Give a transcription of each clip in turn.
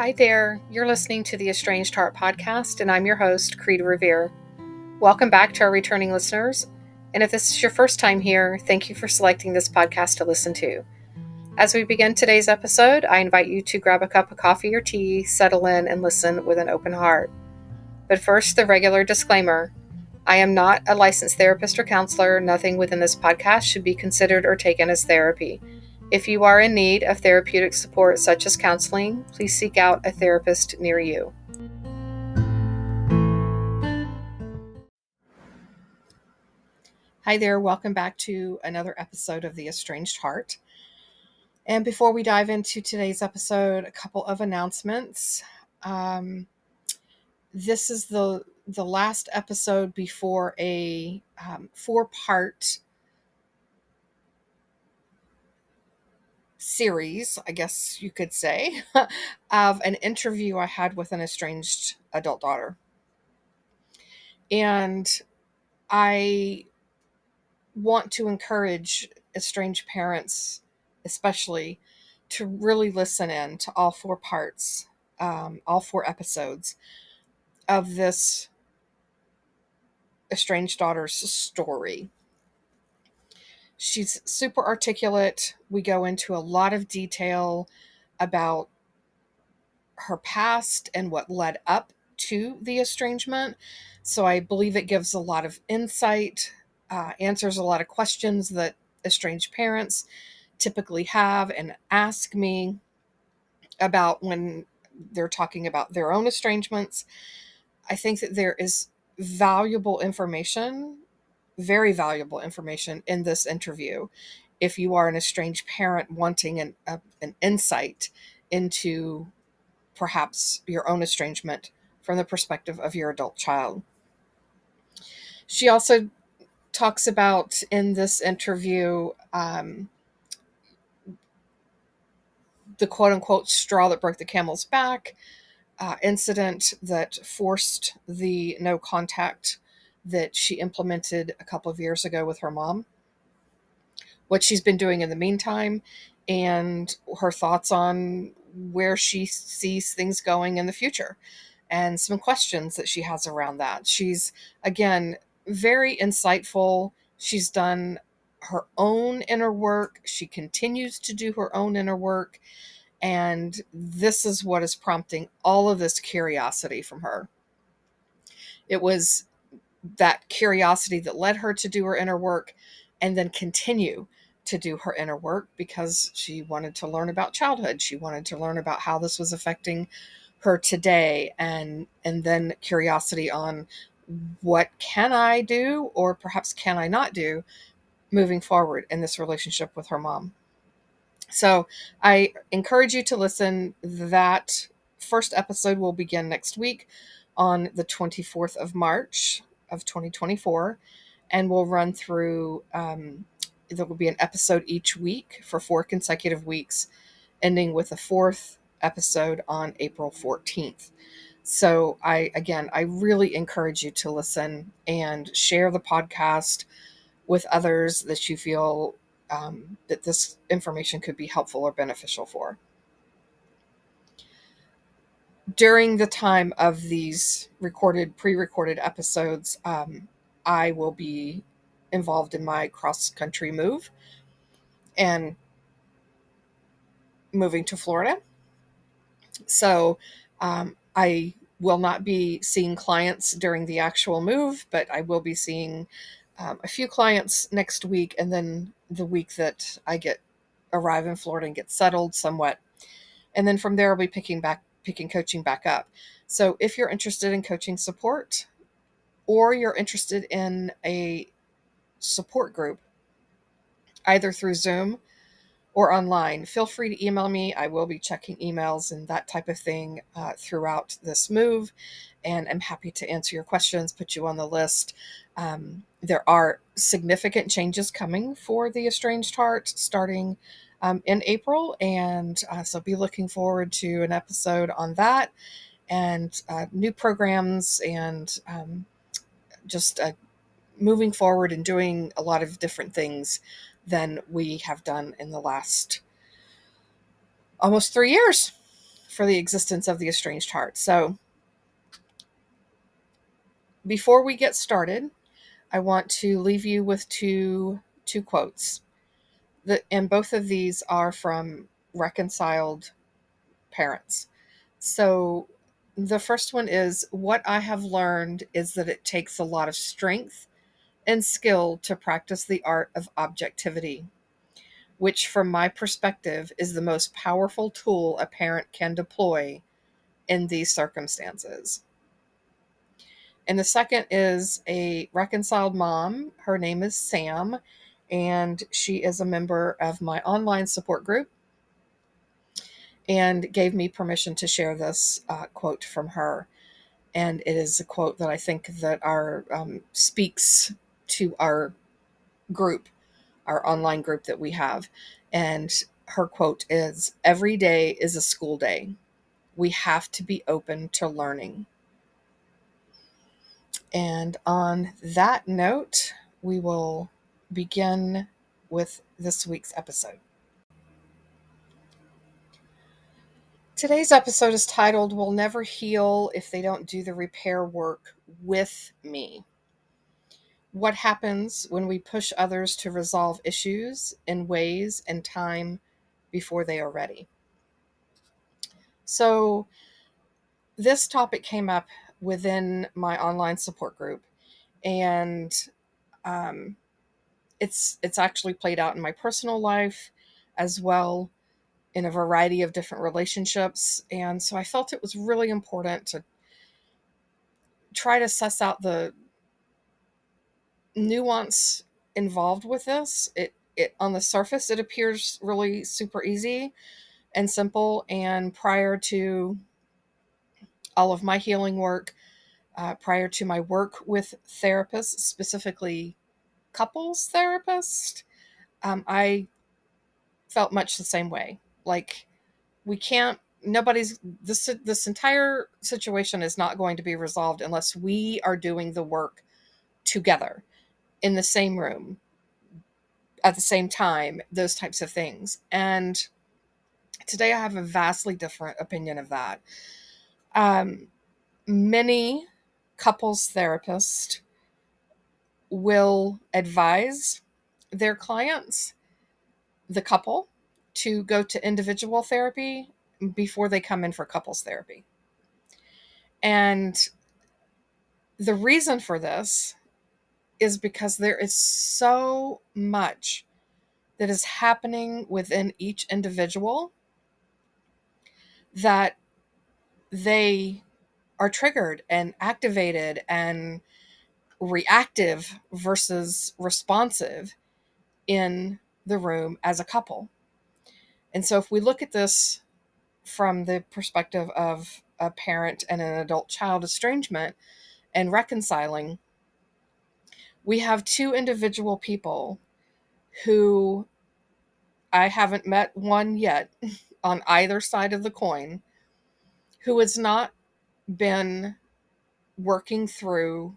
Hi there, you're listening to the Estranged Heart podcast, and I'm your host, Kreed Revere. Welcome back to our returning listeners, and if this is your first time here, thank you for selecting this podcast to listen to. As we begin today's episode, I invite you to grab a cup of coffee or tea, settle in, and listen with an open heart. But first, the regular disclaimer. I am not a licensed therapist or counselor. Nothing within this podcast should be considered or taken as therapy. If you are in need of therapeutic support such as counseling, please seek out a therapist near you. Hi there, welcome back to another episode of The Estranged Heart. And before we dive into today's episode, a couple of announcements. This is the last episode before a 4-part series, I guess you could say, of an interview I had with an estranged adult daughter. And I want to encourage estranged parents, especially, to really listen in to all 4 parts, all 4 episodes of this estranged daughter's story. She's super articulate. We go into a lot of detail about her past and what led up to the estrangement. So I believe it gives a lot of insight, answers a lot of questions that estranged parents typically have and ask me about when they're talking about their own estrangements. I think that there is valuable information, very valuable information in this interview if you are an estranged parent wanting an insight into perhaps your own estrangement from the perspective of your adult child. She also talks about in this interview the quote-unquote straw that broke the camel's back incident that forced the no contact that she implemented a couple of years ago with her mom, what she's been doing in the meantime, and her thoughts on where she sees things going in the future, and some questions that she has around that. She's, again, very insightful. She's done her own inner work. She continues to do her own inner work. And this is what is prompting all of this curiosity from her. It was that curiosity that led her to do her inner work and then continue to do her inner work because she wanted to learn about childhood. She wanted to learn about how this was affecting her today, and then curiosity on what can I do or perhaps can I not do moving forward in this relationship with her mom. So I encourage you to listen. That first episode will begin next week on the 24th of March of 2024, and we'll run through, there will be an episode each week for 4 consecutive weeks, ending with a 4th episode on April 14th. So I really encourage you to listen and share the podcast with others that you feel that this information could be helpful or beneficial for. During the time of these pre-recorded episodes, I will be involved in my cross-country move and moving to Florida. So I will not be seeing clients during the actual move, but I will be seeing a few clients next week, and then the week that I arrive in Florida and get settled somewhat. And then from there, I'll be picking coaching back up. So if you're interested in coaching support, or you're interested in a support group, either through Zoom or online, feel free to email me. I will be checking emails and that type of thing throughout this move, and I'm happy to answer your questions, put you on the list. There are significant changes coming for the Estranged Heart starting in April, and so be looking forward to an episode on that, and new programs, and just moving forward and doing a lot of different things than we have done in the last almost 3 years. for the existence of the estranged heart. So before we get started, I want to leave you with two quotes. And both of these are from reconciled parents. So the first one is, what I have learned is that it takes a lot of strength and skill to practice the art of objectivity, which from my perspective is the most powerful tool a parent can deploy in these circumstances. And the second is a reconciled mom. Her name is Sam, and she is a member of my online support group and gave me permission to share this quote from her. And it is a quote that I think that our speaks to our group, our online group that we have. And her quote is, "Every day is a school day. We have to be open to learning." And on that note, we will begin with this week's episode. Today's episode is titled, "We'll Never Heal If They Don't Do the Repair Work With Me." What happens when we push others to resolve issues in ways and time before they are ready? So, this topic came up within my online support group, and um, it's actually played out in my personal life as well, in a variety of different relationships. And so I felt it was really important to try to suss out the nuance involved with this. It on the surface, it appears really super easy and simple. And prior to all of my healing work, prior to my work with therapists, specifically couples therapists, I felt much the same way. Like, we can't, nobody's, this entire situation is not going to be resolved unless we are doing the work together in the same room at the same time, those types of things. And today I have a vastly different opinion of that. Many couples therapists will advise their clients, the couple, to go to individual therapy before they come in for couples therapy. And the reason for this is because there is so much that is happening within each individual that they are triggered and activated and reactive versus responsive in the room as a couple. And so if we look at this from the perspective of a parent and an adult child estrangement and reconciling, we have two individual people who, I haven't met one yet on either side of the coin, who has not been working through.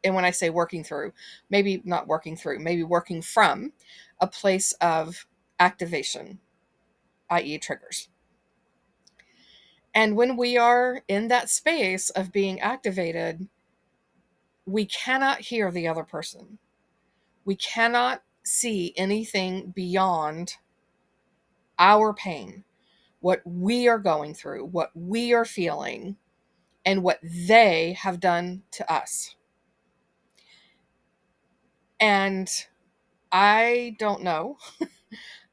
And when I say working through, maybe not working through, maybe working from a place of activation, i.e., triggers. And when we are in that space of being activated, we cannot hear the other person. We cannot see anything beyond our pain, what we are going through, what we are feeling, and what they have done to us. And I don't know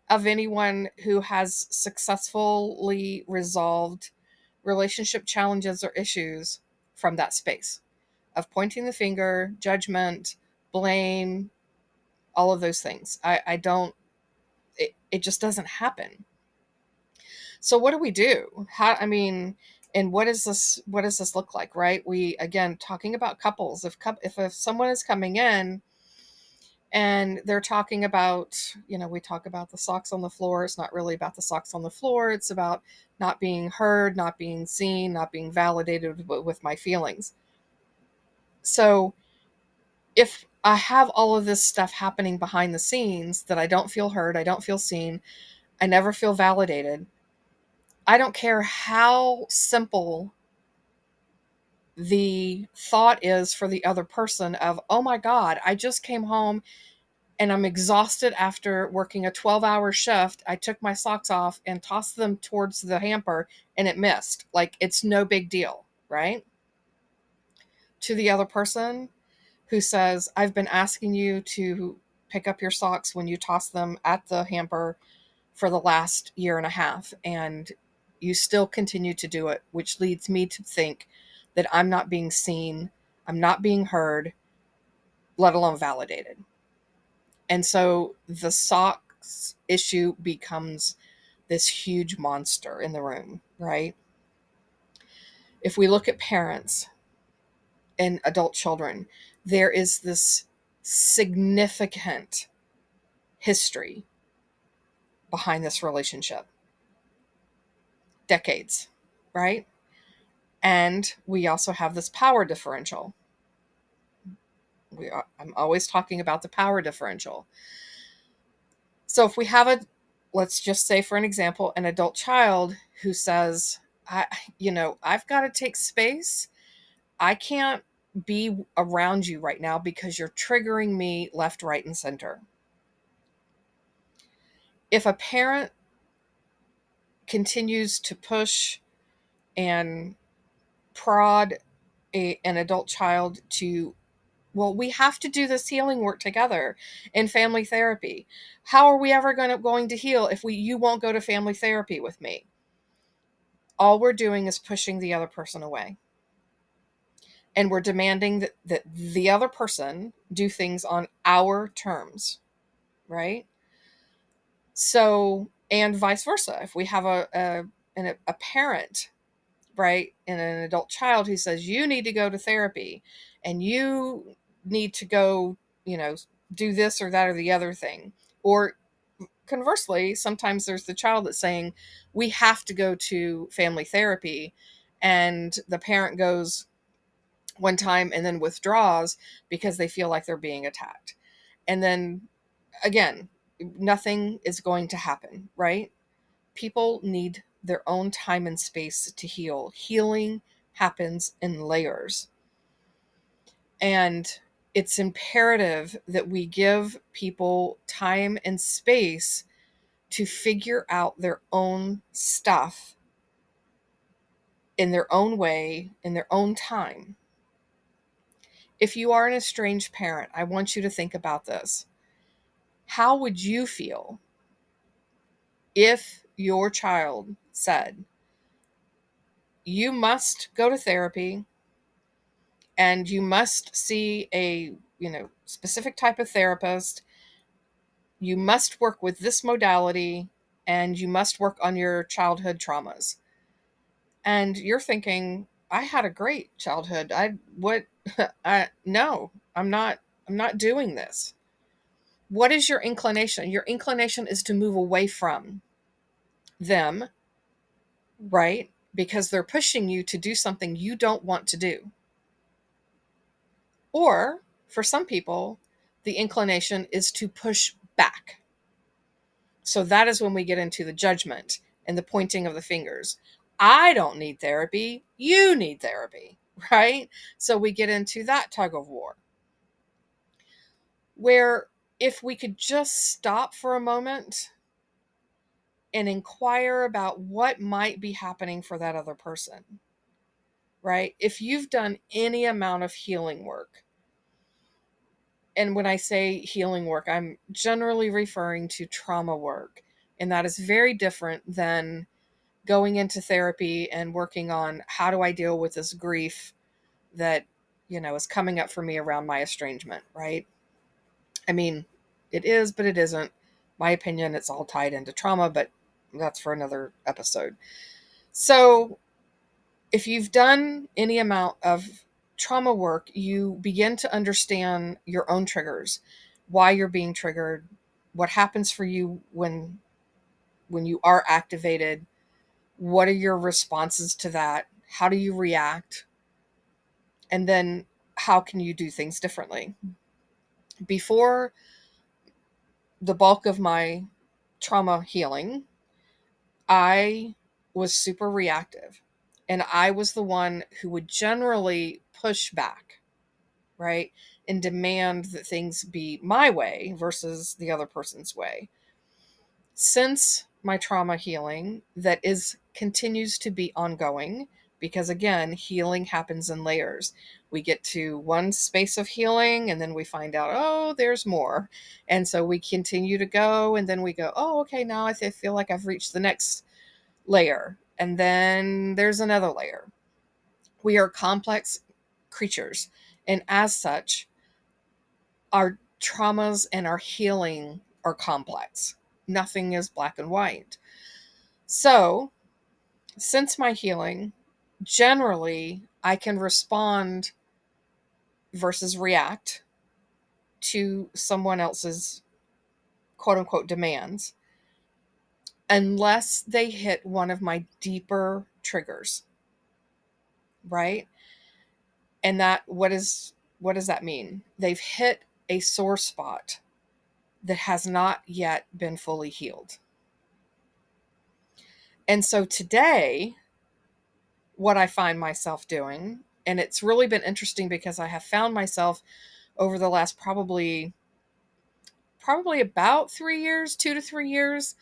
of anyone who has successfully resolved relationship challenges or issues from that space of pointing the finger, judgment, blame, all of those things. I don't, it just doesn't happen. So what do we do? And what does this look like, right? We, again, talking about couples, if someone is coming in and they're talking about, we talk about the socks on the floor. It's not really about the socks on the floor. It's about not being heard, not being seen, not being validated with my feelings. So if I have all of this stuff happening behind the scenes that I don't feel heard, I don't feel seen, I never feel validated, I don't care how simple the thought is for the other person of, oh my God, I just came home and I'm exhausted after working a 12-hour shift. I took my socks off and tossed them towards the hamper and it missed. Like, it's no big deal, right? To the other person who says, I've been asking you to pick up your socks when you toss them at the hamper for the last year and a half, and you still continue to do it, which leads me to think that I'm not being seen, I'm not being heard, let alone validated. And so the socks issue becomes this huge monster in the room, right? If we look at parents and adult children, there is this significant history behind this relationship. Decades, right? And we also have this power differential. I'm always talking about the power differential. So if we have let's just say for an example, an adult child who says, I've got to take space. I can't be around you right now because you're triggering me left, right, and center. If a parent continues to push and prod an adult child to, well, we have to do this healing work together in family therapy. How are we ever going to heal if you won't go to family therapy with me? All we're doing is pushing the other person away. And we're demanding that the other person do things on our terms, right? So, and vice versa. If we have a parent, right, and an adult child who says, you need to go to therapy and you need to go, do this or that or the other thing. Or conversely, sometimes there's the child that's saying, we have to go to family therapy. And the parent goes one time and then withdraws because they feel like they're being attacked. And then again, nothing is going to happen, right? People need their own time and space to heal. Healing happens in layers. And it's imperative that we give people time and space to figure out their own stuff in their own way, in their own time. If you are an estranged parent, I want you to think about this. How would you feel if your child said, you must go to therapy and you must see a, specific type of therapist, you must work with this modality, and you must work on your childhood traumas? And you're thinking, I had a great childhood. No, I'm not doing this. What is your inclination? Your inclination is to move away from them, right? Because they're pushing you to do something you don't want to do. Or for some people, the inclination is to push back. So that is when we get into the judgment and the pointing of the fingers. I don't need therapy. You need therapy, right? So we get into that tug of war. Where if we could just stop for a moment and inquire about what might be happening for that other person, right? If you've done any amount of healing work, and when I say healing work, I'm generally referring to trauma work, and that is very different than going into therapy and working on how do I deal with this grief that, is coming up for me around my estrangement, right? I mean, it is, but it isn't. My opinion, it's all tied into trauma, but that's for another episode. So if you've done any amount of trauma work, you begin to understand your own triggers, why you're being triggered, what happens for you when you are activated, what are your responses to that, how do you react, and then how can you do things differently. Before the bulk of my trauma healing, I was super reactive. And I was the one who would generally push back, right? And demand that things be my way versus the other person's way. Since my trauma healing, that is continues to be ongoing, because again, healing happens in layers. We get to one space of healing and then we find out, oh, there's more. And so we continue to go, and then we go, oh, okay, now I feel like I've reached the next layer. And then there's another layer. We are complex creatures. And as such, our traumas and our healing are complex. Nothing is black and white. So, since my healing, generally, I can respond versus react to someone else's quote unquote demands unless they hit one of my deeper triggers, right? And that what does that mean? They've hit a sore spot that has not yet been fully healed. And so today, what I find myself doing, and it's really been interesting because I have found myself over the last probably about 3 years, 2 to 3 years,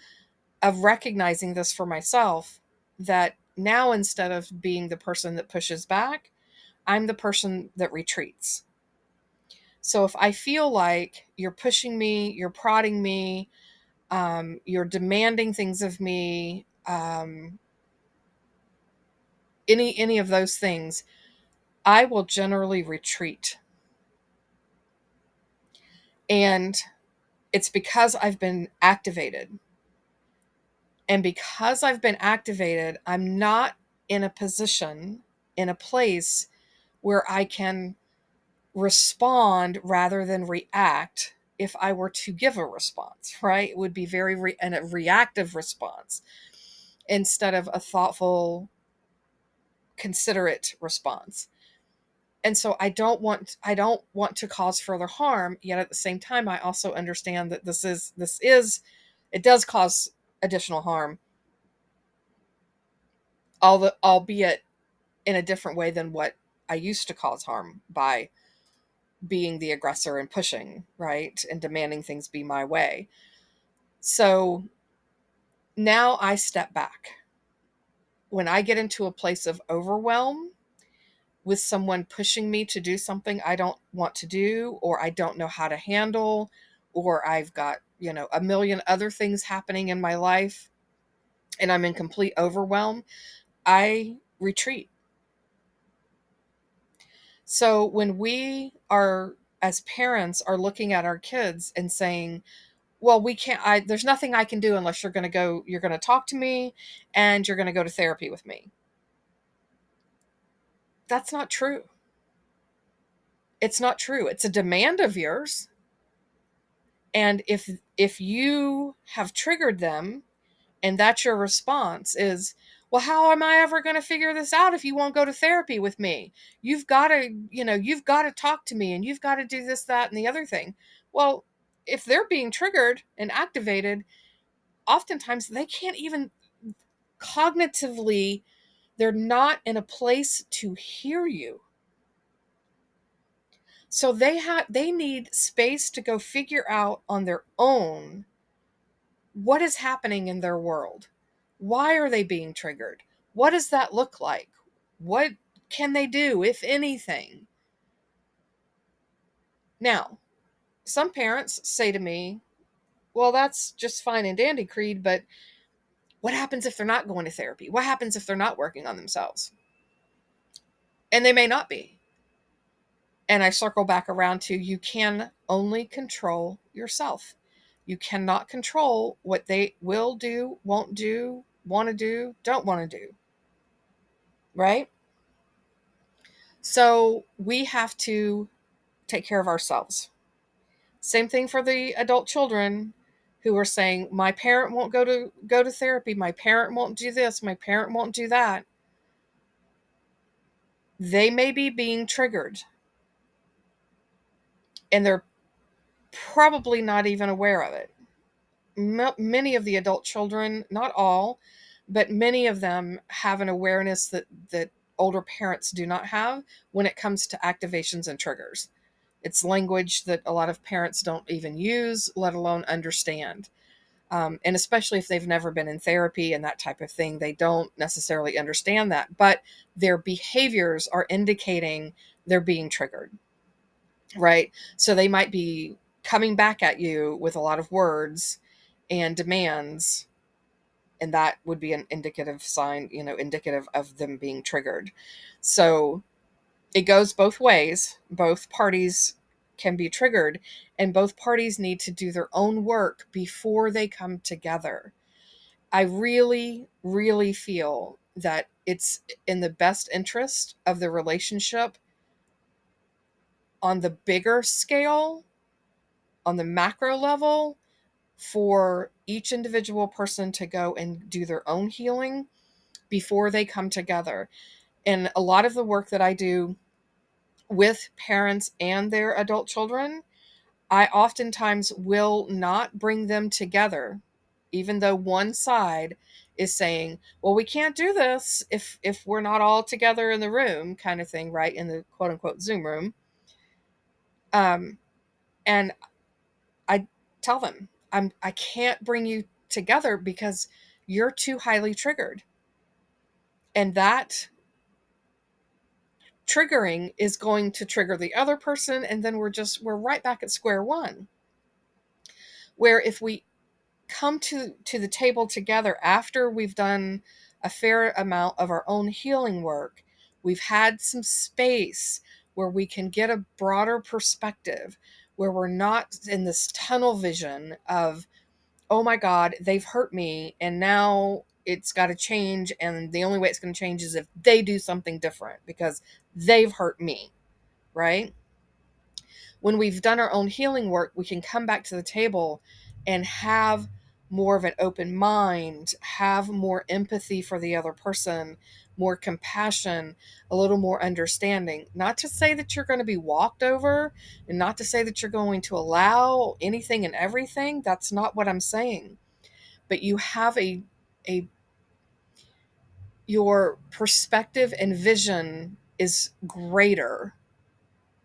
of recognizing this for myself, that now instead of being the person that pushes back, I'm the person that retreats. So if I feel like you're pushing me, you're prodding me, you're demanding things of me, any of those things, I will generally retreat. And it's because I've been activated. And because I've been activated, I'm not in a position, in a place where I can respond rather than react. If I were to give a response, right? It would be a reactive response instead of a thoughtful, considerate response. And so I don't want to cause further harm, yet at the same time I also understand that it does cause additional harm, albeit in a different way than what I used to cause harm by being the aggressor and pushing, right? And demanding things be my way. So now I step back. When I get into a place of overwhelm with someone pushing me to do something I don't want to do, or I don't know how to handle, or I've got, a million other things happening in my life and I'm in complete overwhelm, I retreat. So when we are, as parents, are looking at our kids and saying, well, we can't, there's nothing I can do unless you're going to talk to me and you're going to go to therapy with me. That's not true. It's not true. It's a demand of yours. And if you have triggered them and that's your response is, well, how am I ever going to figure this out if you won't go to therapy with me? You've got to talk to me and you've got to do this, that, and the other thing. Well, if they're being triggered and activated, oftentimes they can't even cognitively, they're not in a place to hear you. So they need space to go figure out on their own what is happening in their world. Why are they being triggered? What does that look like? What can they do, if anything? Now, some parents say to me, well, that's just fine and dandy, Kreed, but what happens if they're not going to therapy? What happens if they're not working on themselves? And they may not be. And I circle back around to, you can only control yourself. You cannot control what they will do, won't do, want to do, don't want to do. Right? So we have to take care of ourselves. Same thing for the adult children who are saying, my parent won't go to therapy, my parent won't do this, my parent won't do that. They may be being triggered and they're probably not even aware of it. Many of the adult children, not all, but many of them have an awareness that older parents do not have when it comes to activations and triggers. It's language that a lot of parents don't even use, let alone understand. And especially if they've never been in therapy and that type of thing, they don't necessarily understand that. But their behaviors are indicating they're being triggered, right? So they might be coming back at you with a lot of words and demands, and that would be an indicative sign, indicative of them being triggered. So it goes both ways. Both parties can be triggered, and both parties need to do their own work before they come together. I really, really feel that it's in the best interest of the relationship on the bigger scale, on the macro level, for each individual person to go and do their own healing before they come together. And a lot of the work that I do with parents and their adult children, I oftentimes will not bring them together, even though one side is saying, well, we can't do this if we're not all together in the room, kind of thing, right? In the quote unquote Zoom room. And I tell them, I can't bring you together because you're too highly triggered. And that triggering is going to trigger the other person, and then we're right back at square one. Where if we come to the table together after we've done a fair amount of our own healing work, we've had some space where we can get a broader perspective, where we're not in this tunnel vision of, oh my God, they've hurt me and now it's got to change, and the only way it's going to change is if they do something different because they've hurt me, right? When we've done our own healing work, we can come back to the table and have more of an open mind, have more empathy for the other person, more compassion, a little more understanding. Not to say that you're going to be walked over, and not to say that you're going to allow anything and everything. That's not what I'm saying. But you have a your perspective and vision is greater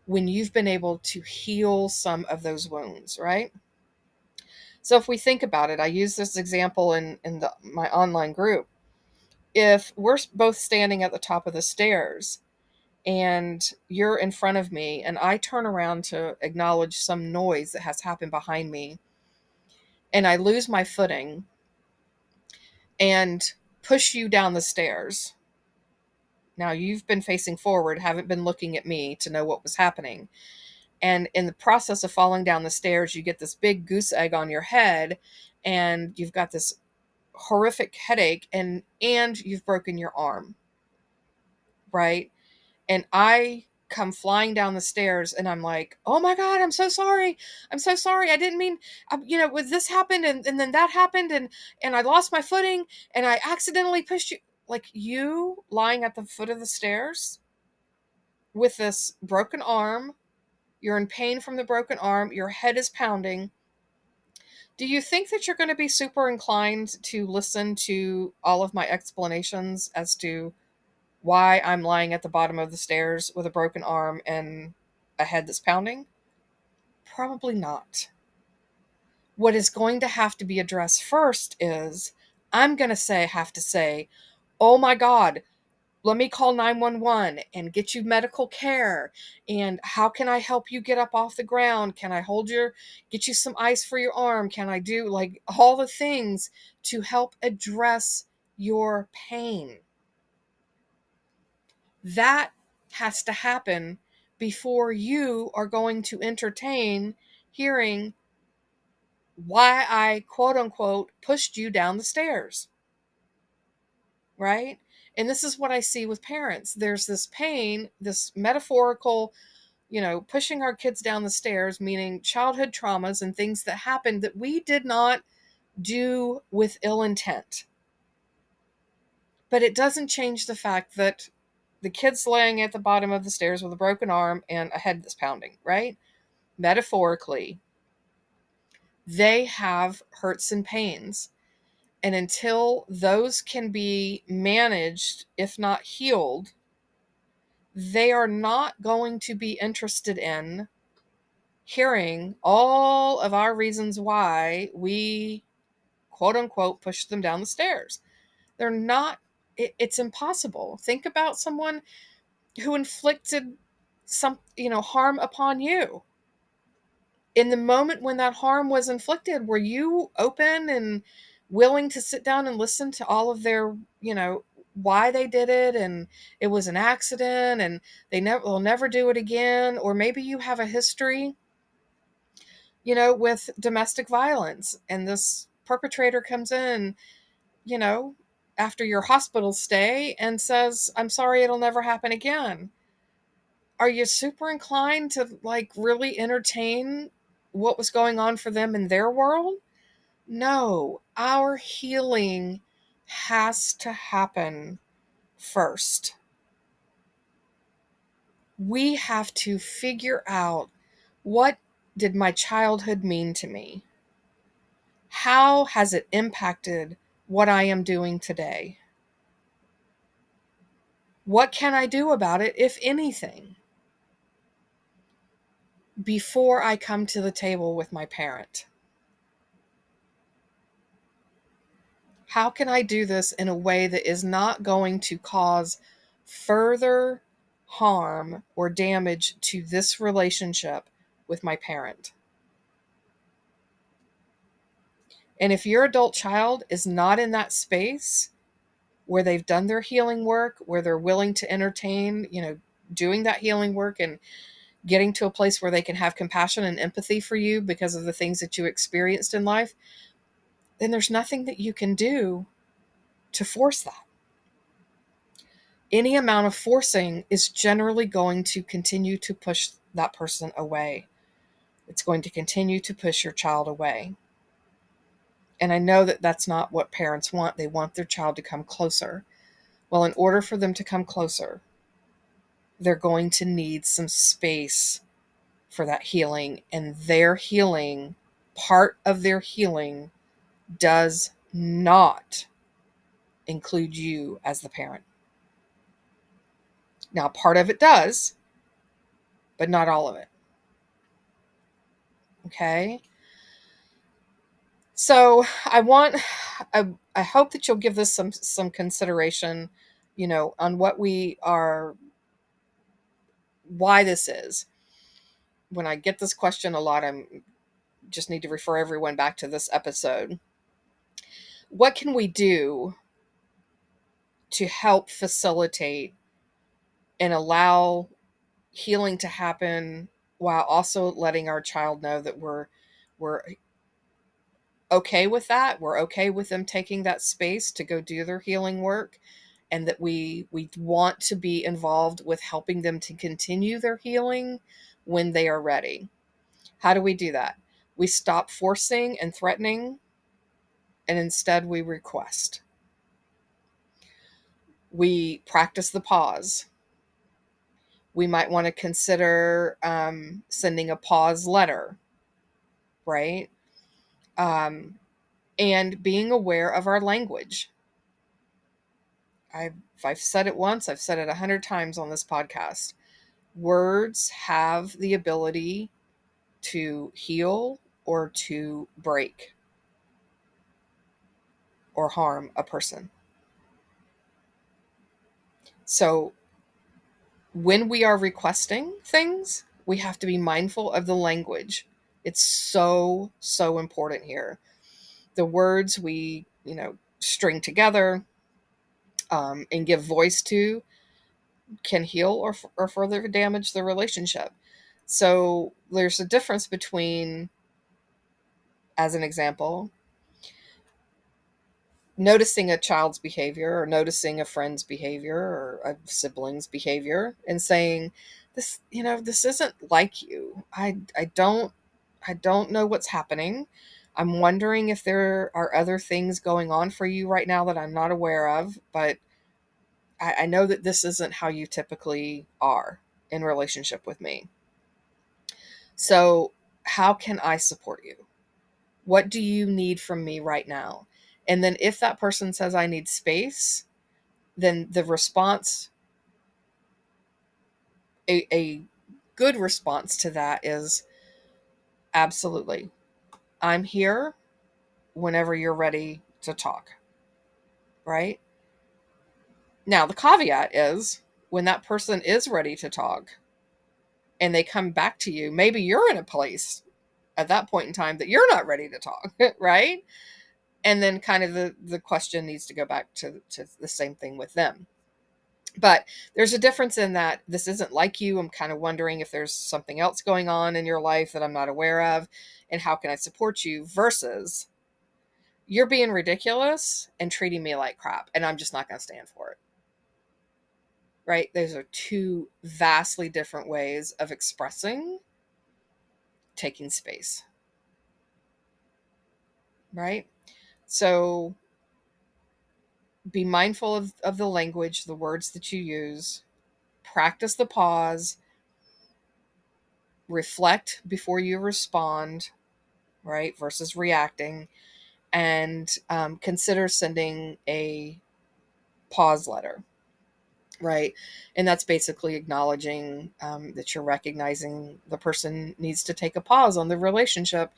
when you've been able to heal some of those wounds, right? So if we think about it, I use this example in my online group. If we're both standing at the top of the stairs and you're in front of me and I turn around to acknowledge some noise that has happened behind me and I lose my footing and push you down the stairs. Now you've been facing forward, haven't been looking at me to know what was happening. And in the process of falling down the stairs, you get this big goose egg on your head and you've got this horrific headache, and you've broken your arm, right? And I come flying down the stairs and I'm like, oh my God, I'm so sorry. I'm so sorry. I didn't mean, with this happened and then that happened and I lost my footing and I accidentally pushed you. Like, you lying at the foot of the stairs with this broken arm, you're in pain from the broken arm, your head is pounding. Do you think that you're going to be super inclined to listen to all of my explanations as to why I'm lying at the bottom of the stairs with a broken arm and a head that's pounding? Probably not. What is going to have to be addressed first is, I'm going to have to say, oh my God, let me call 911 and get you medical care. And how can I help you get up off the ground? Can I get you some ice for your arm? Can I do like all the things to help address your pain? That has to happen before you are going to entertain hearing why I quote unquote pushed you down the stairs. Right? And this is what I see with parents. There's this pain, this metaphorical, pushing our kids down the stairs, meaning childhood traumas and things that happened that we did not do with ill intent. But it doesn't change the fact that the kid's laying at the bottom of the stairs with a broken arm and a head that's pounding, right? Metaphorically, they have hurts and pains. And until those can be managed, if not healed, they are not going to be interested in hearing all of our reasons why we, quote unquote, push them down the stairs. They're not, it's impossible. Think about someone who inflicted some, harm upon you. In the moment when that harm was inflicted, were you open and willing to sit down and listen to all of their, why they did it, and it was an accident and they'll never do it again? Or maybe you have a history, with domestic violence, and this perpetrator comes in, you know, after your hospital stay and says, "I'm sorry, it'll never happen again." Are you super inclined to really entertain what was going on for them in their world? No, our healing has to happen first. We have to figure out, what did my childhood mean to me? How has it impacted what I am doing today? What can I do about it, if anything, before I come to the table with my parent? How can I do this in a way that is not going to cause further harm or damage to this relationship with my parent? And if your adult child is not in that space where they've done their healing work, where they're willing to entertain, doing that healing work and getting to a place where they can have compassion and empathy for you because of the things that you experienced in life, then there's nothing that you can do to force that. Any amount of forcing is generally going to continue to push that person away. It's going to continue to push your child away. And I know that that's not what parents want. They want their child to come closer. Well, in order for them to come closer, they're going to need some space for that healing. And their healing, part of their healing, does not include you as the parent. Now, part of it does, but not all of it. Okay? So I hope that you'll give this some consideration, on why this is. When I get this question a lot, I'm just need to refer everyone back to this episode. What can we do to help facilitate and allow healing to happen, while also letting our child know that we're okay with that? We're okay with them taking that space to go do their healing work, and that we want to be involved with helping them to continue their healing when they are ready. How do we do that? We stop forcing and threatening, and instead we request. We practice the pause. We might want to consider sending a pause letter, right? And being aware of our language. If I've said it once, I've said it 100 times on this podcast. Words have the ability to heal or to break or harm a person. So when we are requesting things, we have to be mindful of the language. It's so, so important here. The words we, string together and give voice to can heal or further damage the relationship. So there's a difference between, as an example, noticing a child's behavior or noticing a friend's behavior or a sibling's behavior and saying, this isn't like you. I don't know what's happening. I'm wondering if there are other things going on for you right now that I'm not aware of, but I know that this isn't how you typically are in relationship with me. So how can I support you? What do you need from me right now? And then if that person says, I need space, then the response, a good response to that is, absolutely, I'm here whenever you're ready to talk, right? Now, the caveat is when that person is ready to talk and they come back to you, maybe you're in a place at that point in time that you're not ready to talk, right? And then kind of the question needs to go back to the same thing with them. But there's a difference in that this isn't like you. I'm kind of wondering if there's something else going on in your life that I'm not aware of, and how can I support you, versus you're being ridiculous and treating me like crap, and I'm just not going to stand for it. Right? Those are two vastly different ways of expressing taking space. Right? So be mindful of the language, the words that you use, practice the pause, reflect before you respond, right? Versus reacting, and consider sending a pause letter, right? And that's basically acknowledging that you're recognizing the person needs to take a pause on the relationship,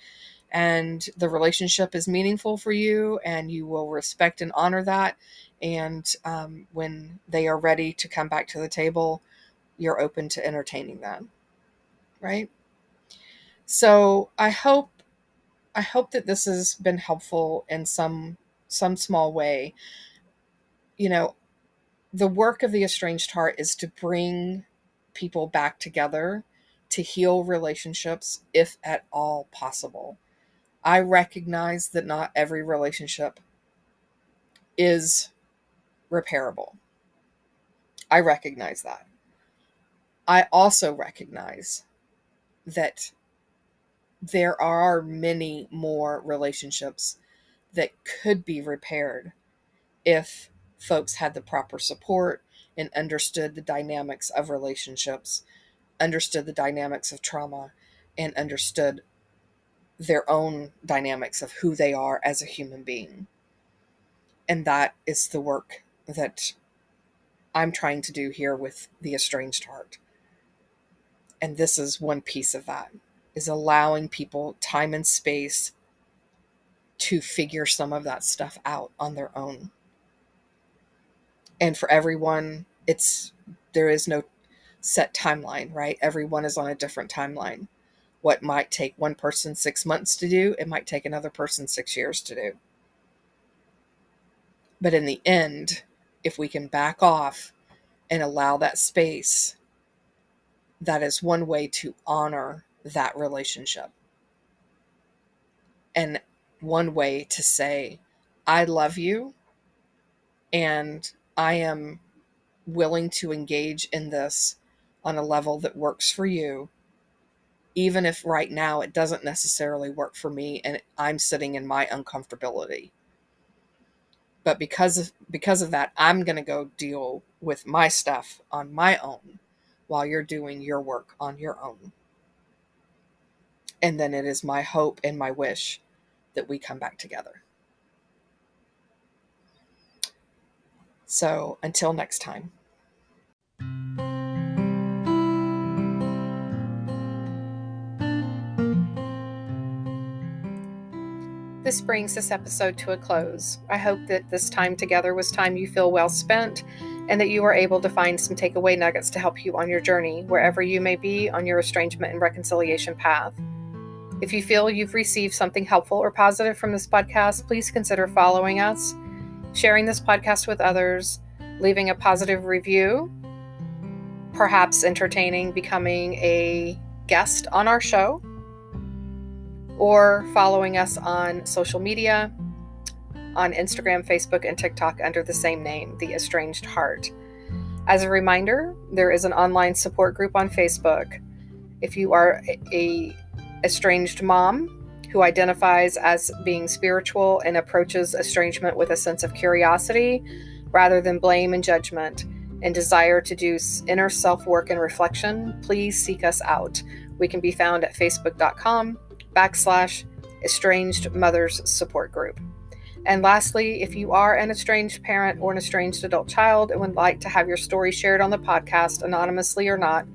and the relationship is meaningful for you, and you will respect and honor that. And when they are ready to come back to the table, you're open to entertaining them, right? So I hope that this has been helpful in some small way. You know, the work of the estranged heart is to bring people back together, to heal relationships if at all possible. I recognize that not every relationship is repairable. I recognize that. I also recognize that there are many more relationships that could be repaired if folks had the proper support and understood the dynamics of relationships, understood the dynamics of trauma, and understood their own dynamics of who they are as a human being. And that is the work that I'm trying to do here with the estranged heart. And this is one piece of that, is allowing people time and space to figure some of that stuff out on their own. And for everyone, there is no set timeline, right? Everyone is on a different timeline. What might take one person 6 months to do, it might take another person 6 years to do. But in the end, if we can back off and allow that space, that is one way to honor that relationship. And one way to say, I love you, and I am willing to engage in this on a level that works for you, even if right now it doesn't necessarily work for me and I'm sitting in my uncomfortability. But because of that, I'm going to go deal with my stuff on my own while you're doing your work on your own. And then it is my hope and my wish that we come back together. So until next time. This brings this episode to a close. I hope that this time together was time you feel well spent, and that you are able to find some takeaway nuggets to help you on your journey, wherever you may be on your estrangement and reconciliation path. If you feel you've received something helpful or positive from this podcast, please consider following us, sharing this podcast with others, leaving a positive review, perhaps entertaining becoming a guest on our show, or following us on social media, on Instagram, Facebook, and TikTok under the same name, The Estranged Heart. As a reminder, there is an online support group on Facebook. If you are a estranged mom who identifies as being spiritual and approaches estrangement with a sense of curiosity rather than blame and judgment, and desire to do inner self-work and reflection, please seek us out. We can be found at facebook.com/Estranged Mothers Support Group. And lastly, if you are an estranged parent or an estranged adult child and would like to have your story shared on the podcast, anonymously or not,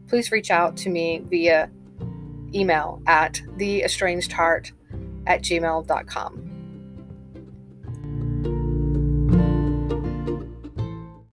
please reach out to me via email at theestrangedheart@gmail.com.